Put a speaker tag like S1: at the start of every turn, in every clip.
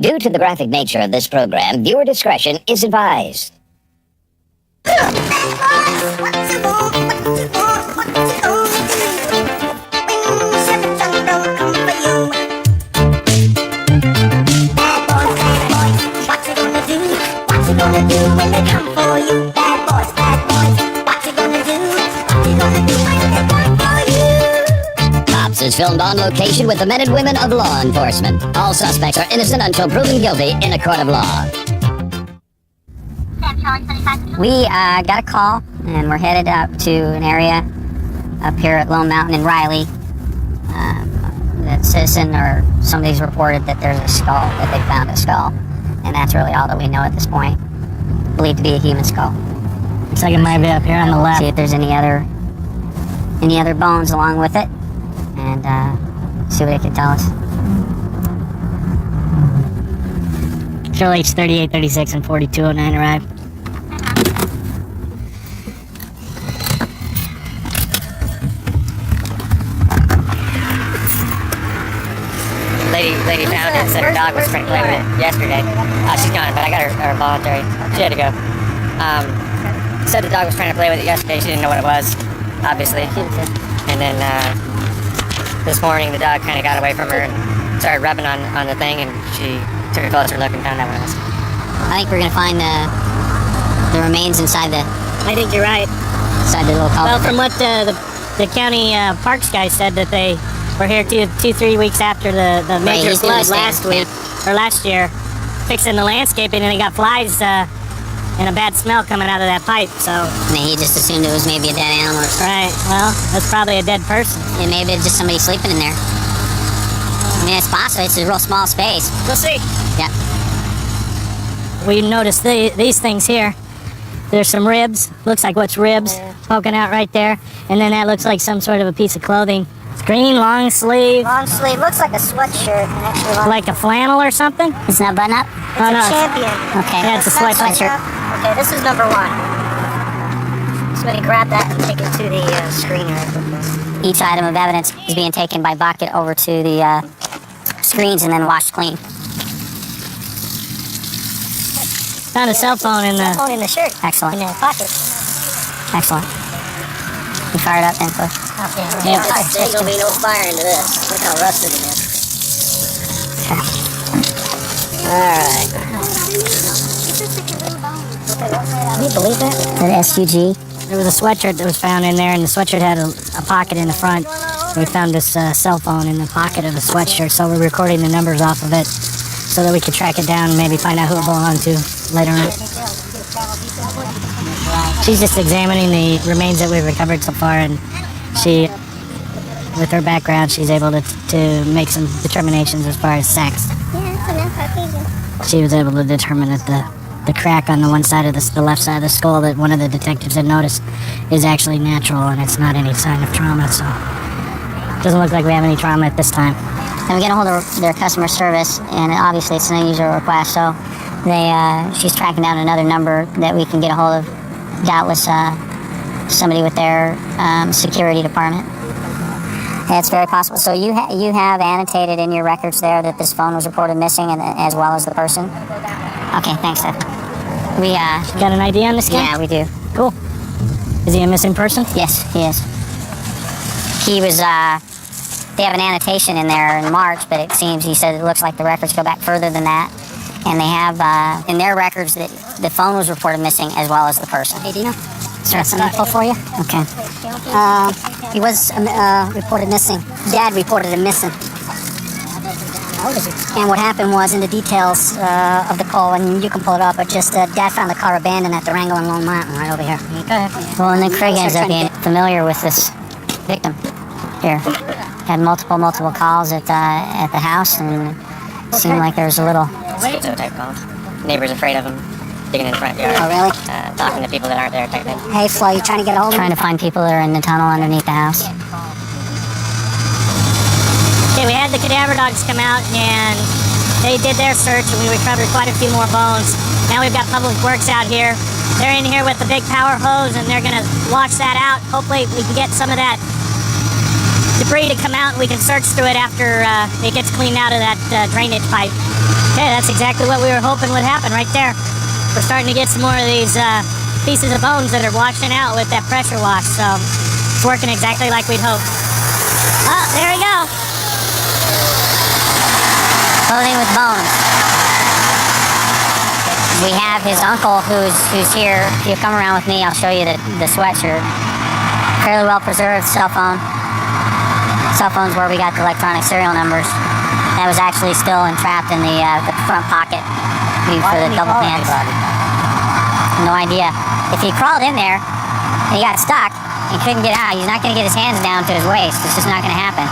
S1: Due to the graphic nature of this program, viewer discretion is advised. Cops is filmed on location with the men and women of law enforcement. All suspects are innocent until proven guilty in a court of law.
S2: We got a call, and we're headed up to an area up here at Lone Mountain in Riley. The citizen or somebody's reported that there's a skull, that they found a skull. And that's really all that we know at this point. Believed to be a human skull.
S3: Looks like it might be up here on the left.
S2: See if there's any other bones along with it, and see what it can tell us.
S3: Control H 3836 and 4209 arrived. Lady found it and said her dog was trying to play with it yesterday. She's gone, but I got her voluntary. She had to go. Said the dog was trying to play with it yesterday. She didn't know what it was, obviously. And then this morning the dog kind of got away from her and started rubbing on the thing, and she took a closer look and found out what it was.
S2: I think we're gonna find the remains inside the.
S3: I think you're right.
S2: Inside the little
S3: Well, from what the county parks guy said, that they were here 2-3 weeks after the major flood last week, or last year, fixing the landscaping, and they got flies and a bad smell coming out of that pipe, so.
S2: And he just assumed it was maybe a dead animal.
S3: Right, well, that's probably a dead person.
S2: And maybe it's just somebody sleeping in there. I mean, it's possible. It's a real small space.
S3: We'll see.
S2: Yeah.
S3: We noticed these things here. There's some ribs. Looks like what's ribs poking out right there. And then that looks like some sort of a piece of clothing. It's green, long sleeve.
S2: Long sleeve. Looks like a sweatshirt.
S3: Like a flannel or something?
S2: It's not button up?
S3: It's a champion.
S2: Okay.
S3: Yeah, it's a sweatshirt.
S2: Okay, this is number one. Somebody grab that and take it to the screener. Each item of evidence is being taken by bucket over to the screens and then washed clean.
S3: Found a cell phone in the...
S2: Phone in the shirt. Excellent. In the pocket. Excellent. You fired up then, Cliff?
S3: Okay.
S2: Yeah. There's gonna be no fire into this. Look how rusted it is. Okay. Alright. Can you believe that? An SUG?
S3: There was a sweatshirt that was found in there, and the sweatshirt had a pocket in the front. We found this cell phone in the pocket of the sweatshirt, so we're recording the numbers off of it so that we could track it down and maybe find out who it belonged to later on. She's just examining the remains that we've recovered so far, and she, with her background, she's able to make some determinations as far as sex. She was able to determine that the crack on the one side of the left side of the skull that one of the detectives had noticed is actually natural, and it's not any sign of trauma, so it doesn't look like we have any trauma at this time.
S2: And we get a hold of their customer service, and obviously it's an unusual request, so she's tracking down another number that we can get a hold of. Doubtless somebody with their security department. It's very possible. So you have annotated in your records there that this phone was reported missing, and as well as the person. Okay, thanks, Steph. We
S3: got an ID on this guy?
S2: Yeah, we do.
S3: Cool. Is he a missing person?
S2: Yes, he is. He was. They have an annotation in there in March, but it seems he said it looks like the records go back further than that. And they have in their records that the phone was reported missing as well as the person. Hey, Dino, is there some info for you? Okay. He was reported missing. Dad reported him missing. How old is he? And what happened was, in the details of the call, and you can pull it up, but just Dad found the car abandoned at the Wrangell and Lone Mountain right over here. Okay. Well, and then Craig ends up being familiar with this victim here. Had multiple calls at the house, and it seemed like there was a little...
S3: Schizo type calls. Neighbors afraid of him digging in the front yard.
S2: Oh, really?
S3: Talking to people that aren't there type thing.
S2: Hey, Flo, you trying to get a hold of him? Trying to find people that are in the tunnel underneath the house.
S3: Okay, we had the cadaver dogs come out, and they did their search, and we recovered quite a few more bones. Now we've got Public Works out here. They're in here with the big power hose, and they're going to wash that out. Hopefully we can get some of that debris to come out, and we can search through it after it gets cleaned out of that drainage pipe. Okay, that's exactly what we were hoping would happen right there. We're starting to get some more of these pieces of bones that are washing out with that pressure wash, so it's working exactly like we'd hoped. Oh, there we go.
S2: Clothing with bones. We have his uncle who's here. If you come around with me, I'll show you the sweatshirt. Fairly well preserved cell phone. Cell phone's where we got the electronic serial numbers. That was actually still entrapped in the front pocket for the double pants. No idea. If he crawled in there and he got stuck and couldn't get out, he's not going to get his hands down to his waist. It's just not going to happen.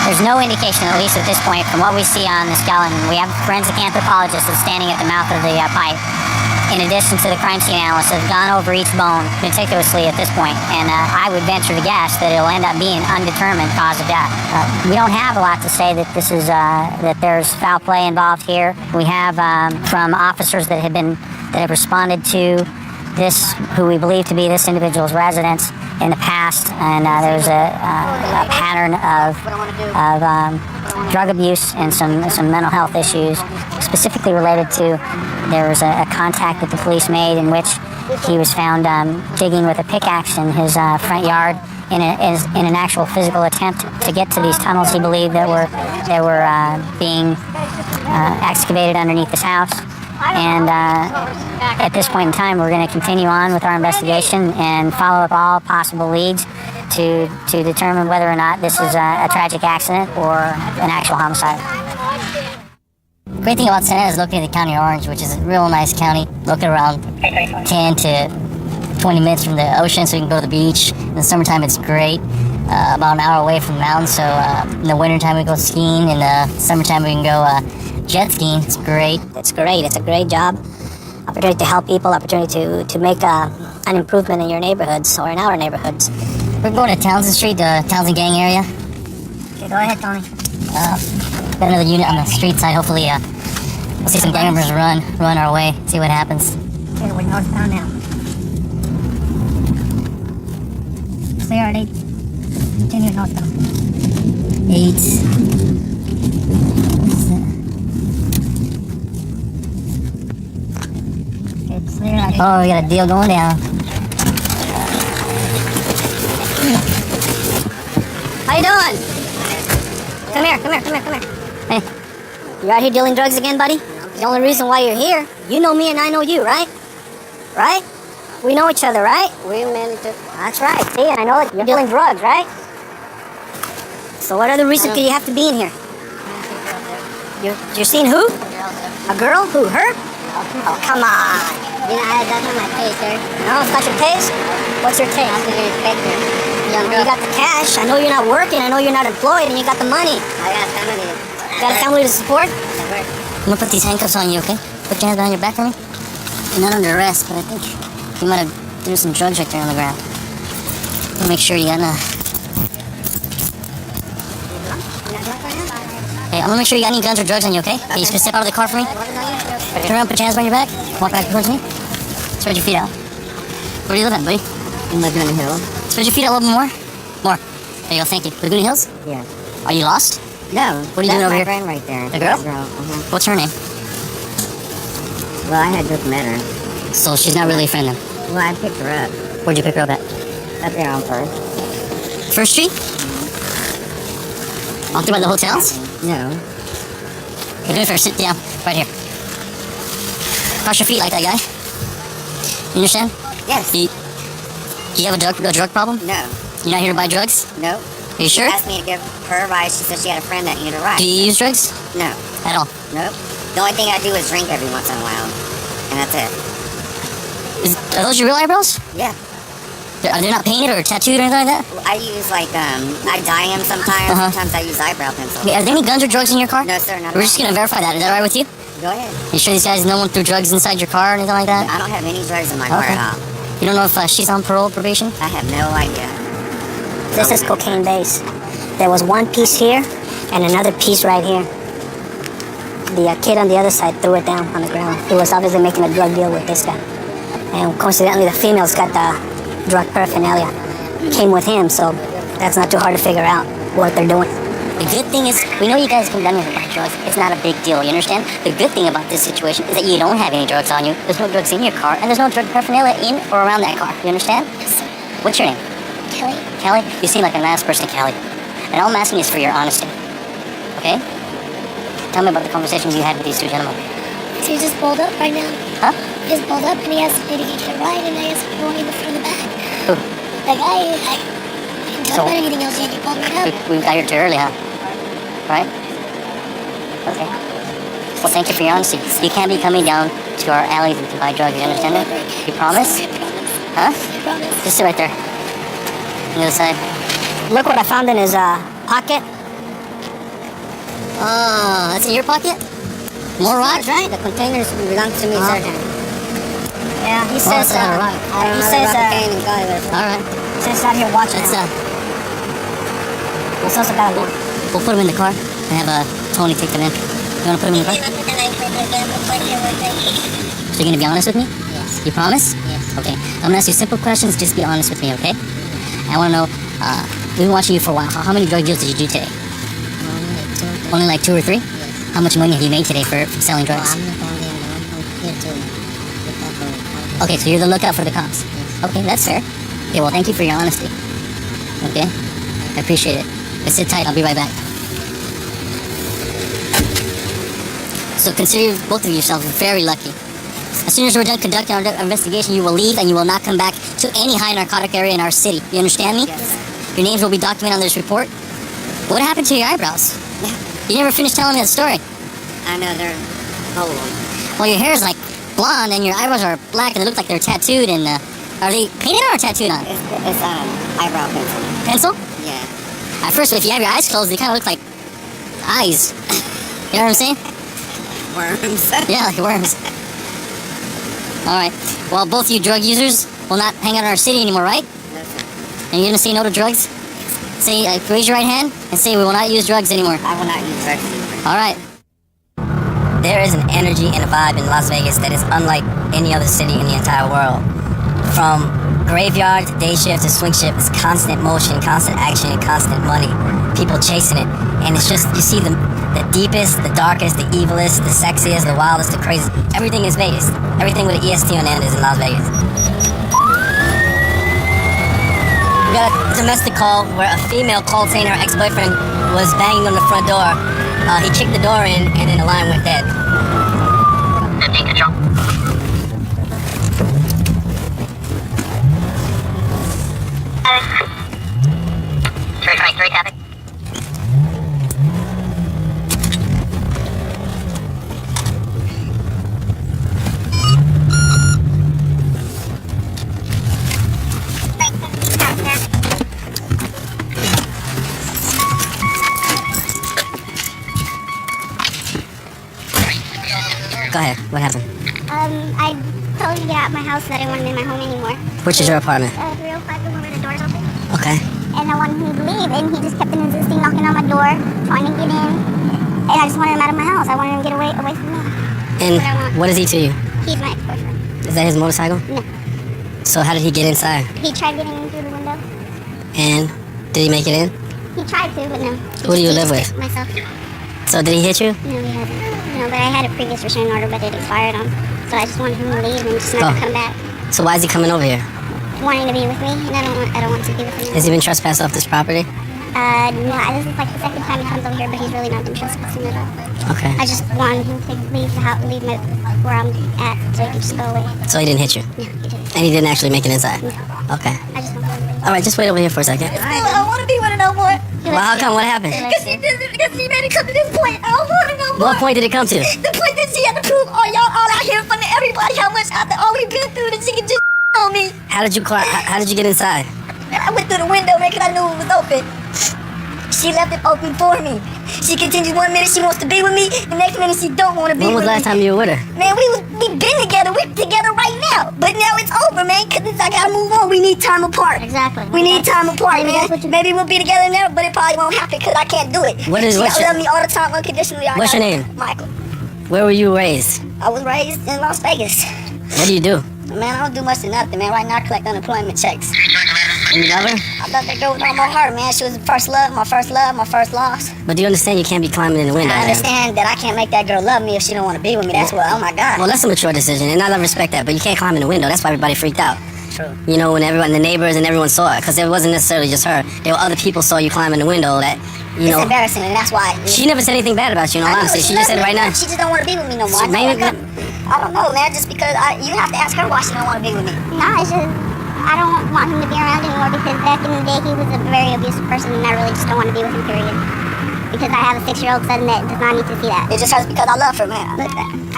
S2: There's no indication, at least at this point, from what we see on the skeleton. We have forensic anthropologists that's standing at the mouth of the pipe. In addition to the crime scene analysts that have gone over each bone meticulously at this point, and I would venture to guess that it'll end up being undetermined cause of death. We don't have a lot to say that this is that there's foul play involved here. We have from officers that have responded to this, who we believe to be this individual's residence in the past, and there's a pattern of drug abuse and some mental health issues, specifically related to, there was a contact that the police made in which he was found digging with a pickaxe in his front yard in an actual physical attempt to get to these tunnels he believed that were being excavated underneath his house. And at this point in time, we're going to continue on with our investigation and follow up all possible leads to determine whether or not this is a tragic accident or an actual homicide.
S1: The great thing about Santa is located in the county of Orange, which is a real nice county, located around 10 to 20 minutes from the ocean, so you can go to the beach. In the summertime, it's great. About an hour away from the mountains, so in the wintertime we go skiing, in the summertime we can go jet skiing. It's great.
S3: It's great. It's a great job. Opportunity to help people, opportunity to make an improvement in your neighborhoods or in our neighborhoods.
S1: We're going to Townsend Street, the Townsend Gang area.
S3: Okay, go ahead, Tony.
S1: Got another unit on the street side. Hopefully, we'll see some gang members run our way, see what happens.
S3: Okay, we're northbound now. Clear at 8. Continue northbound.
S1: 8.
S3: Okay, clear at 8.
S1: Oh, we got a deal going down.
S3: How you doing? Come here.
S1: Hey,
S3: You out here dealing drugs again, buddy? The only reason why you're here, you know me and I know you, right? Right? We know each other, right? We managed to... That's right. See, and I know that you're dealing drugs, right? So what other reason could you have to be in here? You're seeing who? A girl? Who, her? Oh, come on.
S1: you know, that's not my taste, sir.
S3: No, it's not your taste? What's your taste?
S1: I'm your inspector. Young
S3: You
S1: girl.
S3: got the cash. I know you're not working. I know you're not employed, and you got the money.
S1: I got family.
S3: Got a family to support?
S1: I'm gonna put these handcuffs on you, okay? Put your hands behind your back for me. You're not under arrest, but I think you might have threw some drugs right there on the ground. I'll make sure you got Okay, I'm gonna make sure you got any guns or drugs on you, okay? Okay, you just gonna step out of the car for me? Turn around, put your hands behind your back. Walk back towards me. Spread your feet out. Where do you live at, buddy?
S4: In Laguna Hill.
S1: Spread your feet out a little bit more. More. There you go, thank you. Laguna Hills?
S4: Yeah.
S1: Are you lost?
S4: No.
S1: What are you doing over here?
S4: That's my friend right there.
S1: The girl?
S4: The girl.
S1: What's her name?
S4: Well, I had just met her.
S1: So she's not really a friend then.
S4: Well, I picked her up.
S1: Where'd you pick her up at?
S4: Up there on First.
S1: First Street? Out there by the hotels?
S4: No.
S1: Okay, do it first. Sit down. Right here. Cross your feet like that, guy. You understand?
S4: Yes.
S1: Do you have a drug problem?
S4: No.
S1: You're not here to buy drugs?
S4: No.
S1: Are you sure?
S4: She asked me to give her a ride. She said she had a friend that needed a ride.
S1: Do you use drugs?
S4: No.
S1: At all?
S4: Nope. The only thing I do is drink every once in a while. And that's it.
S1: Are those your real eyebrows?
S4: Yeah.
S1: Are they not painted or tattooed or anything like that?
S4: Well, I use I dye them sometimes.
S1: Uh-huh.
S4: Sometimes I use eyebrow pencil.
S1: Okay, are there any guns or drugs in your car?
S4: No, sir, not
S1: We're
S4: at
S1: just
S4: all.
S1: gonna verify that. Is that all right with you?
S4: Go ahead.
S1: You sure these guys, no one threw drugs inside your car or anything like that?
S4: I don't have any drugs in my car
S1: Okay.
S4: at all.
S1: You don't know if she's on parole, probation?
S4: I have no idea.
S3: This is cocaine base. There was one piece here and another piece right here. The kid on the other side threw it down on the ground. He was obviously making a drug deal with this guy. And coincidentally, the female's got the drug paraphernalia. Came with him, so that's not too hard to figure out what they're doing.
S1: The good thing is, we know you guys come down here to buy drugs. It's not a big deal, you understand? The good thing about this situation is that you don't have any drugs on you. There's no drugs in your car, and there's no drug paraphernalia in or around that car. You understand?
S2: Yes, sir.
S1: What's your name?
S2: Kelly.
S1: Kelly? You seem like a nice person, Kelly. And all I'm asking is for your honesty. Okay? Tell me about the conversations you had with these two gentlemen.
S2: So he's just pulled up right now.
S1: Huh?
S2: He's pulled up and he asked me to get a ride and I asked him going in the front of the back.
S1: Who?
S2: The guy, I didn't talk about anything else yet. He pulled me up.
S1: We got here too early, huh? Right? Okay. Well, thank you for your honesty. You can't be coming down to our alley to buy drugs, you understand that? You promise?
S2: I promise.
S1: Huh?
S2: I promise.
S1: Just sit right there. On the other side.
S3: Look what I found in his pocket.
S1: Oh, that's in your pocket? More rocks, right?
S4: The containers belong to me, sir.
S3: Yeah, he
S1: Oh,
S3: says.
S1: that's not a rock.
S4: I don't
S3: He
S4: know
S3: says.
S4: the rock came and got it.
S1: Alright.
S3: Says out here watching.
S1: Let's,
S3: It's also got a look.
S1: we'll put them in the car and have Tony take them in. You want to put them in the car? So you're going to be honest with me?
S4: Yes.
S1: You promise?
S4: Yes.
S1: Okay. I'm going to ask you simple questions. Just be honest with me, okay? I want to know, we've been watching you for a while. How many drug deals did you do today? Only like 2 or 3? How much money have you made today for selling drugs?
S4: I'm not only I'm here to look out for.
S1: Okay, so you're the lookout for the cops. Okay, that's fair. Okay, well, thank you for your honesty. Okay? I appreciate it. But sit tight, I'll be right back. So consider both of yourselves very lucky. As soon as we're done conducting our investigation, you will leave and you will not come back to any high narcotic area in our city. You understand me?
S4: Yes.
S1: Your names will be documented on this report. What happened to your eyebrows? You never finished telling me the story.
S4: I know they're old.
S1: Well, your hair is like blonde and your eyebrows are black and they look like they're tattooed and are they painted or tattooed on?
S4: It's eyebrow pencil.
S1: Pencil?
S4: Yeah.
S1: At first, if you have your eyes closed, they kind of look like eyes. You know what I'm saying?
S4: Worms.
S1: Yeah, like worms. Alright. Well, both you drug users will not hang out in our city anymore, right?
S4: No, sir.
S1: And you're gonna say no to drugs? Say, raise your right hand and say we will not use drugs anymore.
S4: I will not use drugs anymore.
S1: Alright.
S3: There is an energy and a vibe in Las Vegas that is unlike any other city in the entire world. From graveyard to day shift to swing shift, it's constant motion, constant action, and constant money. People chasing it. And it's just, you see the deepest, the darkest, the evilest, the sexiest, the wildest, the craziest. Everything is Vegas. Everything with an EST on the end is in Las Vegas. We got a domestic call where a female called saying her ex-boyfriend was banging on the front door. He kicked the door in and then the line went dead.
S5: 15 control. Three 23 traffic.
S3: Go ahead, what happened?
S2: I told him to get out of my house that I wanted him in my home anymore.
S3: Which is your apartment?
S2: 305, the one where the door's open.
S3: Okay.
S2: And I wanted him to leave, and he just kept insisting, knocking on my door, trying to get in. And I just wanted him out of my house. I wanted him to get away from me.
S3: And
S2: What I want.
S3: what is he to you?
S2: He's my ex-boyfriend.
S3: Is that his motorcycle?
S2: No.
S3: So how did he get inside?
S2: He tried getting in through the window.
S3: And did he make it in?
S2: He tried to, but no.
S3: Who do you live with?
S2: Myself.
S3: So did he hit you?
S2: No, he hasn't. No, but I had a previous restraining order, but it expired on. So I just wanted him to leave and just not
S3: Oh.
S2: to come back.
S3: So why is he coming over here?
S2: Wanting to be with me, and I don't want to be with him.
S3: Has he been trespassed off this property?
S2: No, this is like the second time he comes over here, but he's really not been trespassing at all.
S3: Okay.
S2: I just wanted him to leave the house, leave my, where I'm at, so he can just go away.
S3: So he didn't hit you?
S2: No, he didn't.
S3: And he didn't actually make it inside?
S2: No.
S3: Okay.
S2: I just want him to leave.
S3: Alright, just wait over here for a second.
S6: I don't want to be with her no more.
S3: Well, how come? What happened?
S6: Because he made it come to this point. I don't want it no more.
S3: What point did it come to?
S6: The point that she had to prove all y'all all out here from everybody how much after all we've been through that she can just on me.
S3: How did you get inside?
S6: I went through the window, man, because I knew it was open. She left it open for me. She continues 1 minute she wants to be with me, the next minute she don't want to be
S3: When was
S6: with
S3: the last
S6: me.
S3: time you were with her?
S6: Man, we been together. We're together right now. But now it's over, man, because I gotta move on. We need time apart.
S2: Exactly.
S6: We need time apart,
S2: Maybe
S6: man.
S2: that's what you-
S6: Maybe we'll be together now, but it probably won't happen because I can't do it.
S3: What's
S6: She
S3: your-
S6: gotta love me all the time unconditionally. I
S3: What's your
S6: gotta-
S3: name?
S6: Michael.
S3: Where were you raised?
S6: I was raised in Las Vegas.
S3: What do you do?
S6: Man, I don't do much of nothing, man. Right now I collect unemployment checks.
S3: And you love her?
S6: I love that girl with all my heart, man. She was the first love, my first loss.
S3: But do you understand you can't be climbing in the window,
S6: I
S3: man?
S6: understand that I can't make that girl love me if she don't want to be with me. That's what, oh my God.
S3: Well, that's a mature decision, and I love respect that, but you can't climb in the window. That's why everybody freaked out.
S6: True.
S3: You know, when everyone, the neighbors and everyone saw it, because it wasn't necessarily just her. There were other people saw you climb in the window that, you
S6: It's
S3: know.
S6: embarrassing, and that's why.
S3: She never said anything bad about you, in all honesty. She just said right now.
S6: She just don't want to be with me no more.
S3: So maybe-
S6: I don't know, man. Just because you have to ask her why she don't want to be with me.
S2: No, it's just I don't want him to be around anymore because back in the day he was a very abusive person and I really just don't want to be with him, period. Because I have a 6-year-old son that does not need to see that.
S6: It just hurts because I love her, man.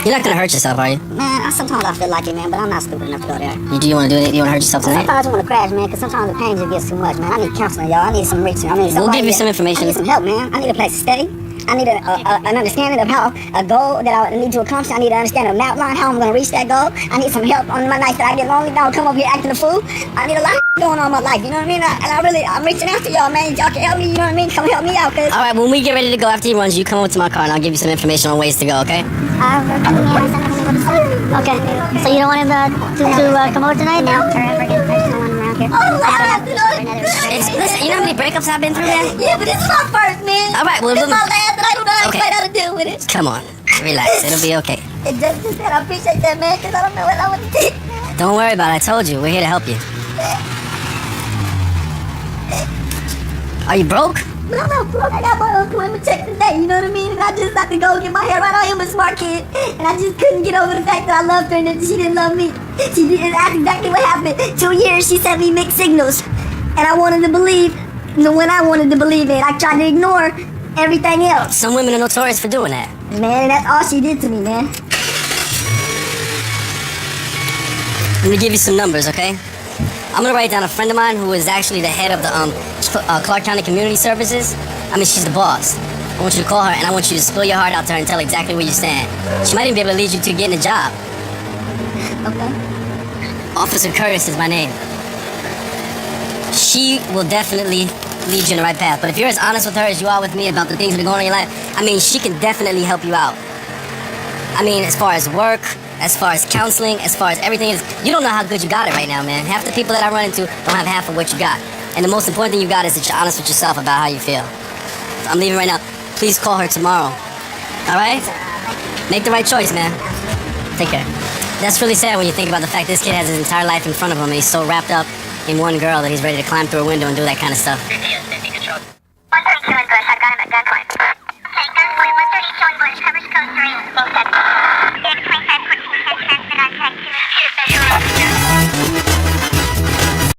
S3: You're not gonna hurt yourself, are you?
S6: Man, sometimes I feel like it, man, but I'm not stupid enough to go there.
S3: Do you want to do it? You want to hurt yourself tonight?
S6: Sometimes I want to crash, man, because sometimes the pain just gets too much, man. I need counseling, y'all. I need some reaching. I need
S3: We'll
S6: somebody
S3: give you
S6: that-
S3: some information.
S6: I need some help, man. I need a place to stay. I need an understanding of how a goal that I need to accomplish. I need to understand an outline, how I'm going to reach that goal. I need some help on my nights that I get lonely. Don't come over here acting a fool. I need a lot going on in my life, you know what I mean? I'm reaching out to y'all, man. Y'all can help me, you know what I mean? Come help me out, cause
S3: All right, when we get ready to go after he runs, you come over to my car and I'll give you some information on ways to go, okay?
S2: Okay, so you don't want him to come over tonight now? Or ever get no one around here?
S3: Listen, you know how many breakups I've been through, man?
S6: yeah, but this is my first, man.
S3: All right, well,
S6: this is my last, and I don't know
S3: Okay.
S6: quite how to deal with it.
S3: Come on, relax. It'll be okay.
S6: It just that I appreciate that, man, cause I don't know what I would do.
S3: Don't worry about it. I told you, we're here to help you. Are you broke?
S6: But I'm not broke. I got my unemployment check today, you know what I mean? And I just had to go get my hair right. I am a smart kid. And I just couldn't get over the fact that I loved her and that she didn't love me. She didn't. That's exactly what happened. 2 years, she sent me mixed signals. And I wanted to believe when I wanted to believe it. I tried to ignore everything else.
S3: Some women are notorious for doing that.
S6: Man, and that's all she did to me, man.
S3: Let me give you some numbers, okay? I'm gonna write down a friend of mine who is actually the head of the Clark County Community Services. I mean, she's the boss. I want you to call her and I want you to spill your heart out to her and tell her exactly where you stand. She might even be able to lead you to getting a job.
S6: Okay.
S3: Officer Curtis is my name. She will definitely lead you in the right path. But if you're as honest with her as you are with me about the things that are going on in your life, I mean, she can definitely help you out. I mean, as far as work, as far as counseling, as far as everything is, you don't know how good you got it right now, man. Half the people that I run into don't have half of what you got. And the most important thing you got is that you're honest with yourself about how you feel. I'm leaving right now. Please call her tomorrow. All right? Make the right choice, man. Take care. That's really sad when you think about the fact this kid has his entire life in front of him and he's so wrapped up in one girl that he's ready to climb through a window and do that kind of stuff.
S5: 50 control. 132 in Bush. I've got him at gunpoint. Okay, gunpoint. 130 showing Bush. Covers code 3. Both at